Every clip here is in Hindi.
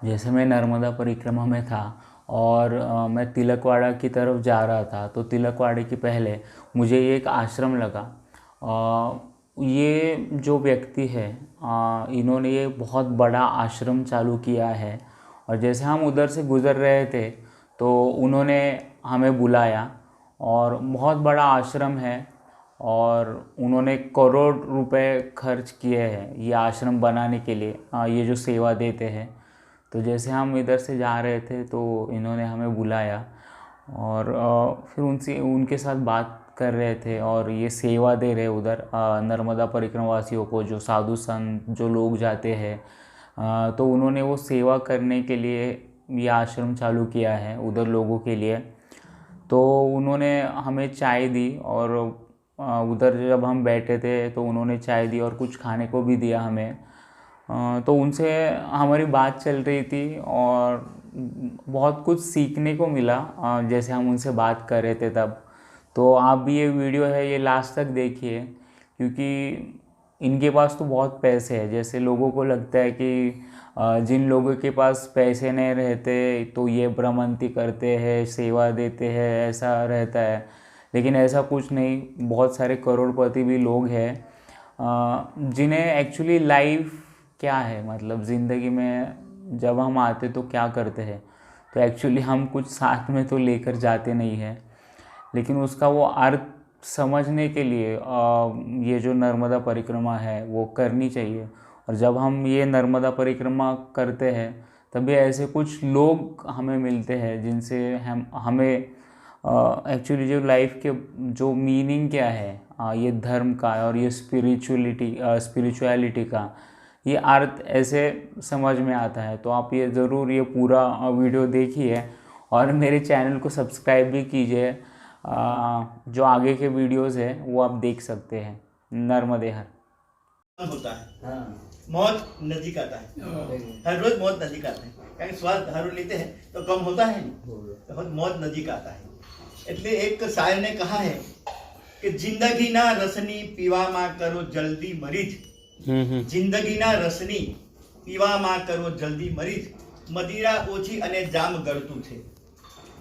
जैसे मैं नर्मदा परिक्रमा में था और मैं तिलकवाड़ा की तरफ जा रहा था, तो तिलकवाड़े की पहले मुझे ये एक आश्रम लगा। ये जो व्यक्ति है, इन्होंने ये बहुत बड़ा आश्रम चालू किया है। और जैसे हम उधर से गुज़र रहे थे तो उन्होंने हमें बुलाया, और बहुत बड़ा आश्रम है और उन्होंने करोड़ रुपए खर्च किए हैं ये आश्रम बनाने के लिए, ये जो सेवा देते हैं। तो जैसे हम इधर से जा रहे थे तो इन्होंने हमें बुलाया, और फिर उनसे उनके साथ बात कर रहे थे और ये सेवा दे रहे उधर नर्मदा परिक्रमा वासियों को, जो साधु संत जो लोग जाते हैं। तो उन्होंने वो सेवा करने के लिए ये आश्रम चालू किया है उधर लोगों के लिए। तो उन्होंने हमें चाय दी, और उधर जब हम बैठे थे तो उन्होंने चाय दी और कुछ खाने को भी दिया हमें। तो उनसे हमारी बात चल रही थी और बहुत कुछ सीखने को मिला जैसे हम उनसे बात कर रहे थे तब। तो आप भी ये वीडियो है ये लास्ट तक देखिए, क्योंकि इनके पास तो बहुत पैसे हैं। जैसे लोगों को लगता है कि जिन लोगों के पास पैसे नहीं रहते तो ये भ्रमंती करते हैं, सेवा देते हैं, ऐसा रहता है। लेकिन ऐसा कुछ नहीं, बहुत सारे करोड़पति भी लोग हैं जिन्हें एक्चुअली लाइफ क्या है, मतलब ज़िंदगी में जब हम आते तो क्या करते हैं। तो एक्चुअली हम कुछ साथ में तो लेकर जाते नहीं हैं, लेकिन उसका वो अर्थ समझने के लिए ये जो नर्मदा परिक्रमा है वो करनी चाहिए। और जब हम ये नर्मदा परिक्रमा करते हैं तभी ऐसे कुछ लोग हमें मिलते हैं जिनसे हमें एक्चुअली जो लाइफ के जो मीनिंग क्या है, ये धर्म का और ये स्पिरिचुअलिटी का ये अर्थ ऐसे समझ में आता है। तो आप ये ज़रूर ये पूरा वीडियो देखिए और मेरे चैनल को सब्सक्राइब भी कीजिए। जो आगे के वीडियोस है वो आप देख सकते हैं। नर्मदे हर होता है। हाँ। मौत नजदीक आता है, हर रोज मौत नजदीक आता है। कारण श्वास हर रोज लेते हैं तो कम होता है नहीं, तो मौत नजदीक आता है। એટલે એક શાયર ने कहा है कि जिंदगी ना रसनी पीवा मा करो जल्दी मरीज, जिंदगी ना रसनी पीवा मा करो जल्दी मरीज, मदिरा ओછી અને જામ ગળતું છે।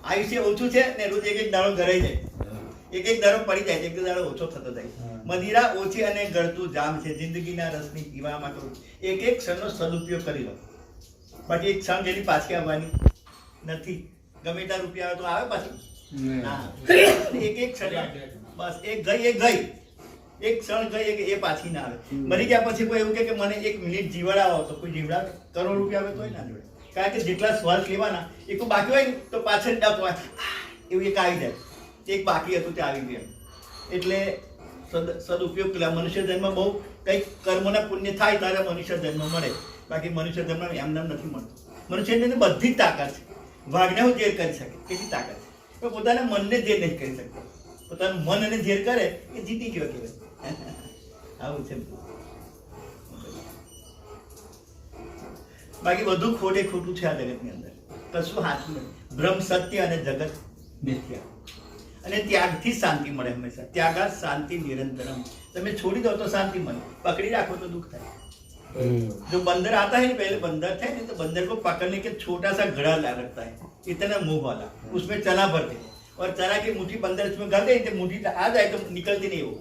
આયુષ્ય ઓછું છે ને રોજ એક એક દાડો ગરાઈ જાય, એક એક દાડો પડી જાય, એક દાડો ઓછો થતો જાય। મદિરા ઓછી અને ગળતું જામ છે, જિંદગીના રસની પીવામાં કરું, એક એક ક્ષણનો સદુપયોગ કરી લો। બાકી એક ક્ષણ જેની પાછી આવવાની નથી, ગમે ત્યાં રૂપિયા આવે તો આવે પાછી ના, એક એક ક્ષણ બસ એક ગઈ એક ક્ષણ ગઈ એ પાછી ના આવે। મરી ગયા પછી કોઈ એવું કે મને એક મિનિટ જીવડાવો તો કોઈ જીવડાવે? કરોડ રૂપિયા આવે તોય ના જોડે, કારણ કે જેટલા શ્વાસ લેવાના એક બાકી હોય ને તો પાછળ ડાકવા એવું એક આવી જાય, એક બાકી હતું તે આવી ગયું। એટલે સદુપયોગ પેલા મનુષ્ય જન્મ બહુ કંઈક કર્મના પુણ્ય થાય ત્યારે મનુષ્ય જન્મ મળે, બાકી મનુષ્ય જન્મ એમને નથી મળતો। મનુષ્યની અંદર બધી જ તાકાત છે, વાઘને હું ઝેર કરી શકે કેટલી તાકાત છે, પણ પોતાના મનને ઝેર નહીં કરી શકતો। પોતાનું મન અને ઝેર કરે એ જીતી ગયો કહેવાય। આવું છે। બાકી બધું ખોટે ખોટું છે આ જગતની અંદર, કશું હાથું નથી। બ્રહ્મ સત્ય અને જગત મિથ્યા, અને ત્યાગથી શાંતિ મળે હંમેશા। ત્યાગા શાંતિ નિરંતરમ, તમે છોડી દો તો શાंति મળે, पकड़ी રાખो तो दुख થાય। जो बंदर आता है पहले बंदर थे तो बंदर को पकड़ने के छोटा सा घड़ा ला रखता है, इतना मुंह वाला, उसमें चना भरते हैं और चना की मुट्ठी बंदर उसमें भर दे, मुट्ठी आ जाए तो निकलती नहीं, वो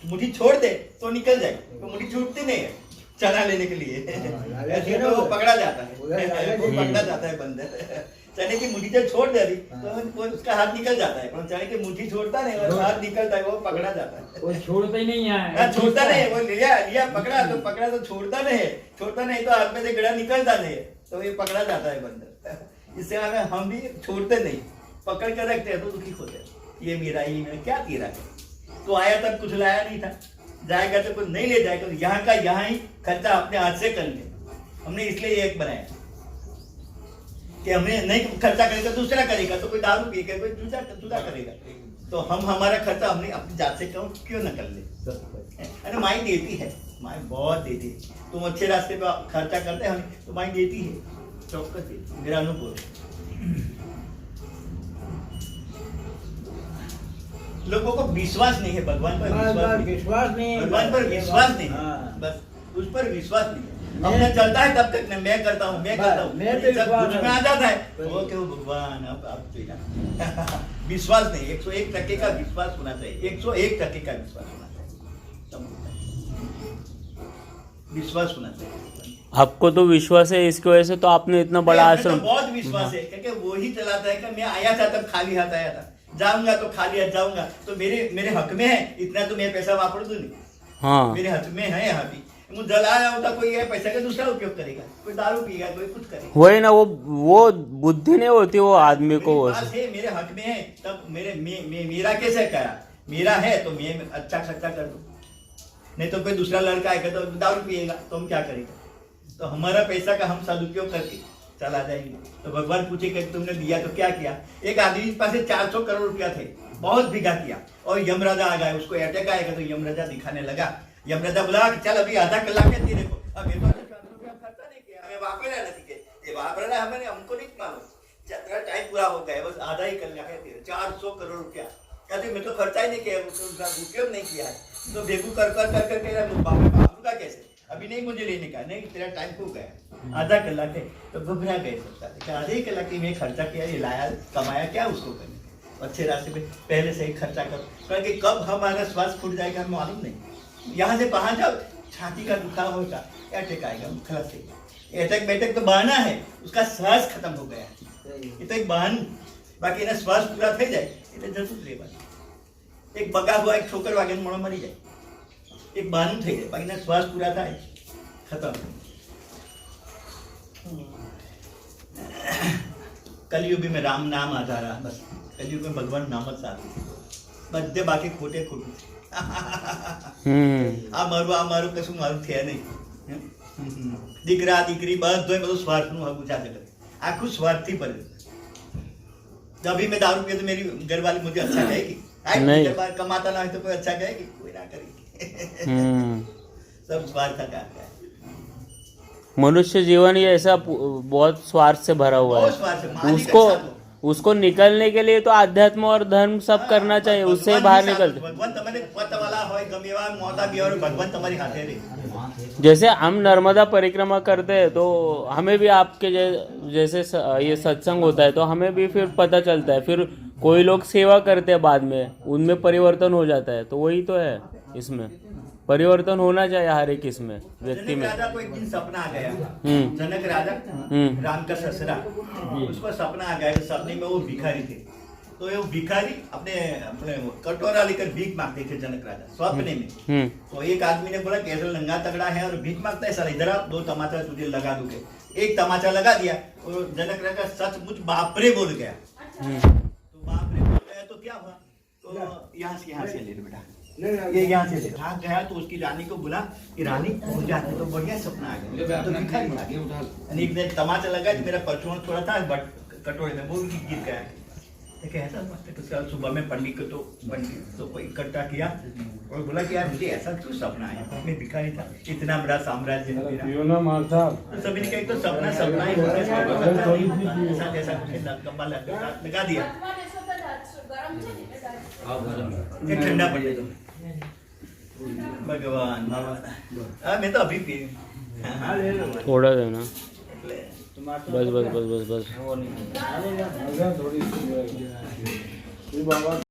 मुट्ठी छोड़ दे तो निकल जाए, तो मुट्ठी छूटती नहीं है चना लेने के लिए। ऐसे तो वो पकड़ा जाता है, वो पकड़ा जाता है बंदर। चने की मुट्ठी जब छोड़ दे रही तो उसका हाथ निकल जाता है, पर चने की मुट्ठी छोड़ता नहीं और हाथ निकलता है, वो पकड़ा जाता है। वो छोड़ता ही नहीं है, छोड़ता नहीं, वो लिया पकड़ा तो छोड़ता नहीं है, छोड़ता नहीं तो हाथ में से गड़ा निकलता नहीं है, तो ये पकड़ा जाता है बंदर। इससे हम भी छोड़ते नहीं, पकड़ कर रखते हैं तो दुखी होते हैं। ये मेरा क्या तेरा है, तो आया तब कुछ लाया नहीं था, जाएगा तो कुछ नहीं ले जाएगा, तो यहाँ का यहाँ ही खर्चा अपने हाथ से कर ले। हमने इसलिए एक बनाया कि हमें नहीं खर्चा करेगा दूसरा करेगा, तो कोई दारू पिएगा, कोई दूसरा करेगा, तो हम हमारा खर्चा हमने अपनी जात से क्यों न कर ले। अरे माई देती है, माई बहुत देती है। तुम अच्छे रास्ते पे खर्चा करते हैं तो माई देती है, चौकस देती, मेरा अनुभव। लोगों को विश्वास नहीं है भगवान पर, विश्वास नहीं है, भगवान पर विश्वास नहीं है, बस उस पर विश्वास नहीं है। अपना चलता है तब तक मैं करता हूँ मैं तो जब विश्वास कुछ में आ जाता है वो क्यों भगवान अब विश्वास नहीं, 101% का विश्वास होना चाहिए, 101% का विश्वास होना चाहिए, तब विश्वास होना चाहिए। आपको तो विश्वास है, इसकी वजह से तो आपने इतना बड़ा हमें आश्रम। तो बहुत विश्वास है क्योंकि वो ही चलाता है कि मैं आया था तब खाली हाथ आया था, जाऊंगा तो खाली हाथ जाऊंगा, तो मेरे हक में है, इतना तो मैं पैसा वापरू दूं नहीं। हाँ, मेरे हक में है यहाँ भी, मुझे जला रहा होता कोई ये पैसा का दूसरा उपयोग करेगा, कोई दारू पिएगा, कोई कुछ करेगा। वही ना, वो बुद्धि नहीं होती वो आदमी को। वो पास है, मेरे हक में है, तब मेरा कैसे करा, मेरा है तो मैं अच्छा खर्चा कर दूं, नहीं तो कोई दूसरा लड़का आएगा तो दारू पिएगा तो हम क्या करेंगे। तो हमारा पैसा का हम सदुपयोग करके चला जाएंगे, तो भगवान पूछे कि तुमने दिया तो क्या किया। एक आदमी के पास 400 करोड़ रुपया थे, बहुत भिगा किया, और यमराजा आ गया, उसको अटैक आएगा तो यमराजा दिखाने लगा। यमराजा बोला कि चल अभी आधा कलाक है तेरे को, अब ये तो 400 रुपया खर्चा नहीं किया, हमें वापस रहना चाहिए, ये वापस रहना हमें, हमको नहीं मालूम, तेरा टाइम पूरा हो गया, बस आधा ही कलाक है तेरे, 400 करोड़ रुपया कहते मैं तो खर्चा ही नहीं किया, उपयोग नहीं किया है, तो बेगू कर बापूगा कैसे, अभी नहीं मुझे लेने का, नहीं तेरा टाइम हो गया, आधा कलाक है। तो घबरा गए सबका, आधे कलाक में खर्चा किया, ये लाया कमाया क्या उसको करने, अच्छे रास्ते पे पहले से ही खर्चा करो, क्योंकि कब हमारा स्वास्थ्य फूट जाएगा हमें मालूम नहीं। यहाँ से बाहर जाओ, छाती का दुखा होगा, अटैक आएगा खला से, अटैक बैठक तो बहाना है, उसका श्वास खत्म हो गया, ये तो एक बहाना, बाकी ना श्वास पूरा થઈ જાય એટલે જતું જ રહેવાનું। એક બગા हुआ एक ठोकर वागे मोड़ मरी जाए, एक बहाનું થઈ જાય, બાકી ના શ્વાસ પૂરા થાય खत्म। कलयुग में राम नाम आधारा, बस कलयुग में भगवान नाम જ સારું, બધે બાકી ખોટે ખોટું। આ મારું કશું મારું થયા નહીં, દીકરા દીકરી બધું સ્વાર્થનું હગું ચાલે કરે, આખું સ્વાર્થથી ભરેલું। अभी मैं दारू पिए तो मेरी घरवाली मुझे अच्छा कहेगी, नहीं, कमाता ना है तो कोई अच्छा कहेगी, कोई ना करेगी। सब स्वार्थ का कार्य है। मनुष्य जीवन ही ऐसा बहुत स्वार्थ से भरा हुआ बहुत स्वार्थ से, है। मालिक अच्छा हो। उसको निकलने के लिए तो अध्यात्म और धर्म सब करना चाहिए, उससे बाहर निकलते। भगवान तुम्हारे पत वाला होय गमे एवा मोता भी और भगवान तुम्हारी हाथे रे। जैसे हम नर्मदा परिक्रमा करते हैं तो हमें भी आपके जैसे ये सत्संग होता है तो हमें भी फिर पता चलता है, फिर कोई लोग सेवा करते हैं बाद में, उनमें परिवर्तन हो जाता है। तो वही तो है, इसमें परिवर्तन होना चाहिए हर एक इसमें व्यक्ति में। जनक राजा को एक दिन सपना आ गया, जनक राजा राम का ससुरा, उसको सपना आ गया, सपने में वो भिखारी थे, तो ये भिखारी अपने कटोरा लेकर भीख मांगते थे जनक राजा स्वप्ने में। तो एक आदमी ने बोला कैसे नंगा तगड़ा है और भीख मांगता है, सर इधर आ, 2 तमाचा तुझे लगा दूंगे। एक तमाचा लगा दिया और जनक राजा सचमुच बापरे बोल गया। तो बापरे बोल गया तो क्या हुआ, तो यहाँ से ले बेटा, ये यहाँ से भाग गया, तो उसकी रानी को बोला कि रानी उठ जाते तो बढ़िया सपना आ गया, तो भिखारी आ गया। एक दिन तमाचा लगा तो मेरा परचून थोड़ा था बट कटोरे में वो गिर गया। ऐसा मस्त सुबह में पंडित को कोई इकट्ठा किया और बोला कि यार मुझे ऐसा क्यों सपना आया, मैं भिखारी था, इतना बड़ा साम्राज्य है मेरा। तो सभी ने कहा तो सपना ही होता है, ऐसा जैसा कुछ लगा दिया, ठंडा पड़ जाए तो भगवान मैं तो अभी पी थोड़ा देना, बस बस बस बस बस।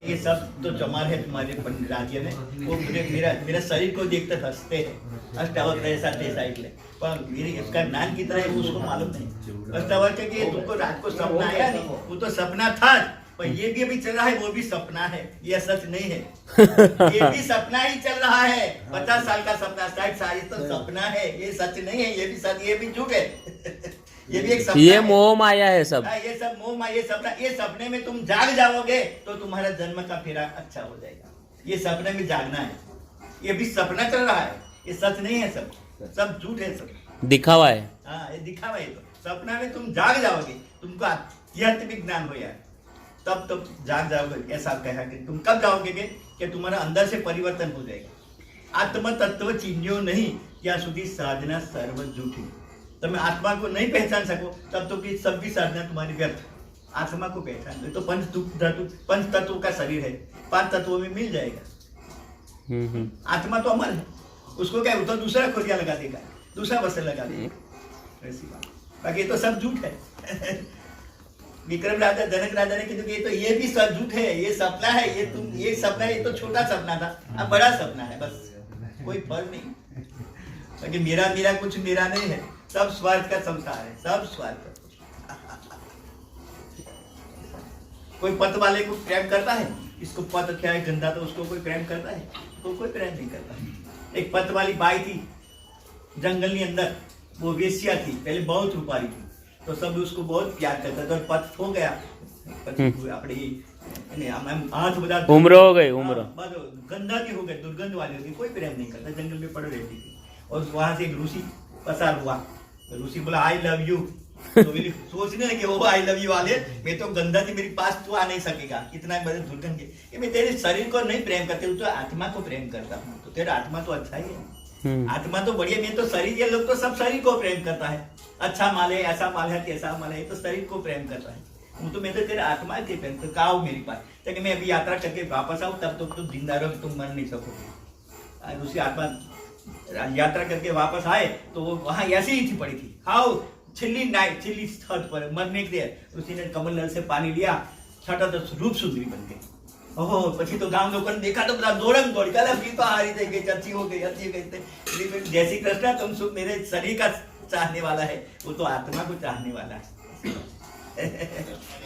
ये सब तो चमार है तुम्हारे राज्य में, वो मेरा शरीर को देखते हंसते हैं, अष्टावक्र ऐसा तैसा इसलिए, पर मेरे इसका ज्ञान कितना है उसको मालूम नहीं। अष्टावक्र के तुमको रात को सपना आया नहीं, वो तो सपना था, पर ये भी अभी चल रहा है, वो भी सपना है, ये सच नहीं है। ये भी सपना ही चल रहा है, 50 साल का सपना, 60 साल, ये तो सपना है, ये सच नहीं है, ये भी सच, ये भी झूठ है। ये भी एक सपना, ये मोह माया है सब, ये सब मोह माया, ये सपना, ये सपने में तुम जाग जाओगे तो तुम्हारा जन्म का फेरा अच्छा हो जाएगा। ये सपने में जागना है, ये भी सपना चल रहा है, ये सच नहीं है, सब झूठ है, सब दिखावा है। हाँ ये दिखावा है, तो सपना में तुम जाग जाओगे, तुमको आध्यात्मिक ज्ञान हो जाए तब तो जाग जाओगे। ऐसा कहा कि तुम कब जाओगे कि तुम्हारा अंदर से परिवर्तन हो जाएगा। आत्म तत्व चिन्हो नहीं ત્યાં સુધી साधना सर्व झूठी। તમે आत्मा को नहीं पहचान सको तब तो कि सब भी साधना तुम्हारी व्यर्थ। आत्मा को पहचान लो तो पंच तत्वों का शरीर है, 5 तत्वों में मिल जाएगा। आत्मा तो अमर है, उसको क्या तो दूसरा खोजिया लगा देगा, दूसरा वस्त्र लगा दे, ऐसी बात। बाकी ये तो सब झूठ है। विक्रम राजा जनक राजा ने कहा तो ये भी सब झूठ है, ये सपना है, ये सपना है, ये तो छोटा सपना था, अब बड़ा सपना है, बस कोई फर्क नहीं। बाकी मेरा कुछ मेरा नहीं है, सब स्वार्थ का संसार है, सब स्वार्थ। कोई पत वाले को प्रेम करता है, इसको पत क्या है गंदा, तो उसको कोई प्रेम करता है? तो कोई प्रेम नहीं करता। एक पत वाली बाई थी जंगल के अंदर, वो वेश्या थी, पहले बहुत रूपारी थी, तो सब उसको बहुत प्यार करता था। पत हो गया, अपनी हाथ बजा, उम्र हो गई, उम्र गंदा की हो गई, दुर्गंध वाली होती, कोई प्रेम नहीं करता, जंगल में पड़ रहती थी। और वहां से एक ऋषि पसार हुआ, तो ऋषि बोला आई लव यू, तो मेरी सोचने लगे वो आई लव यू वाले, मैं तो गंदा थी, मेरे पास तू आ नहीं सकेगा, कितना बड़े दुर्गंध के, मैं तेरे शरीर को नहीं प्रेम करते हूँ, तो आत्मा को प्रेम करता हूँ, तो तेरा आत्मा तो अच्छा ही है, आत्मा तो बढ़िया, मैं तो शरीर, ये लोग तो सब शरीर को प्रेम करता है, अच्छा माले, ऐसा माल है, कैसा माल है, तो शरीर को प्रेम करता है, तो मैं तो तेरे आत्मा के प्रेम करता, आओ मेरे पास, ताकि मैं अभी यात्रा करके वापस आऊँ, तब तो तुम जिंदा रहो, तुम मर नहीं सकोगे। दूसरी आत्मा यात्रा करके वापस आए तो वो वहां ऐसी ही थी पड़ी थी, हाउ छिल्ली नाइट, छिल्ली छत पर मरने के लिए उसी ने कमल नल से पानी लिया, छठा तो रूप सुंदरी बन गई। ओहो, પછી तो गांव लोगों ने देखा तो बड़ा दौड़म दौड़ गया, फिर तो हारी दे गई, अच्छी हो गई, अच्छी हो गई। जय श्री कृष्ण, तुम सुख मेरे शरीर का चाहने वाला है, वो तो आत्मा को चाहने वाला है।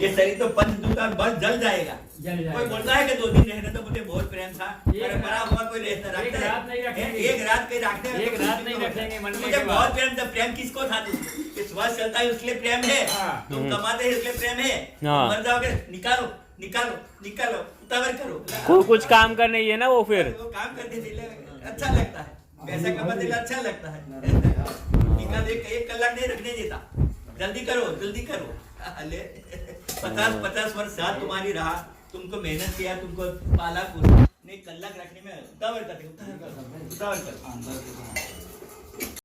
ये शरीर तो पंचदूत और बस जल जाएगा। कोई बोलता है कि 2 दिन रहने तो मुझे बहुत प्रेम था, बड़ा हुआ कोई रहता रखता है, एक रात नहीं रखेंगे, मुझे बहुत प्रेम था। प्रेम किसको था? तुझे श्वास चलता है उसके लिए प्रेम है, तुम कमाते हैं इसलिए प्रेम है, मर जाओगे, निकालो निकालो निकालो, उतावर करो, कुछ काम करने ही है ना, वो फिर वो काम करते थे, अच्छा लगता है, पैसा कमाते अच्छा लगता है, निकाल 1 कलाक नहीं रखने देता, जल्दी करो। अले 50 वर्ष साथ तुम्हारी रहा, तुमको मेहनत किया, तुमको पाला, नहीं कलाक रखने में उतावर कर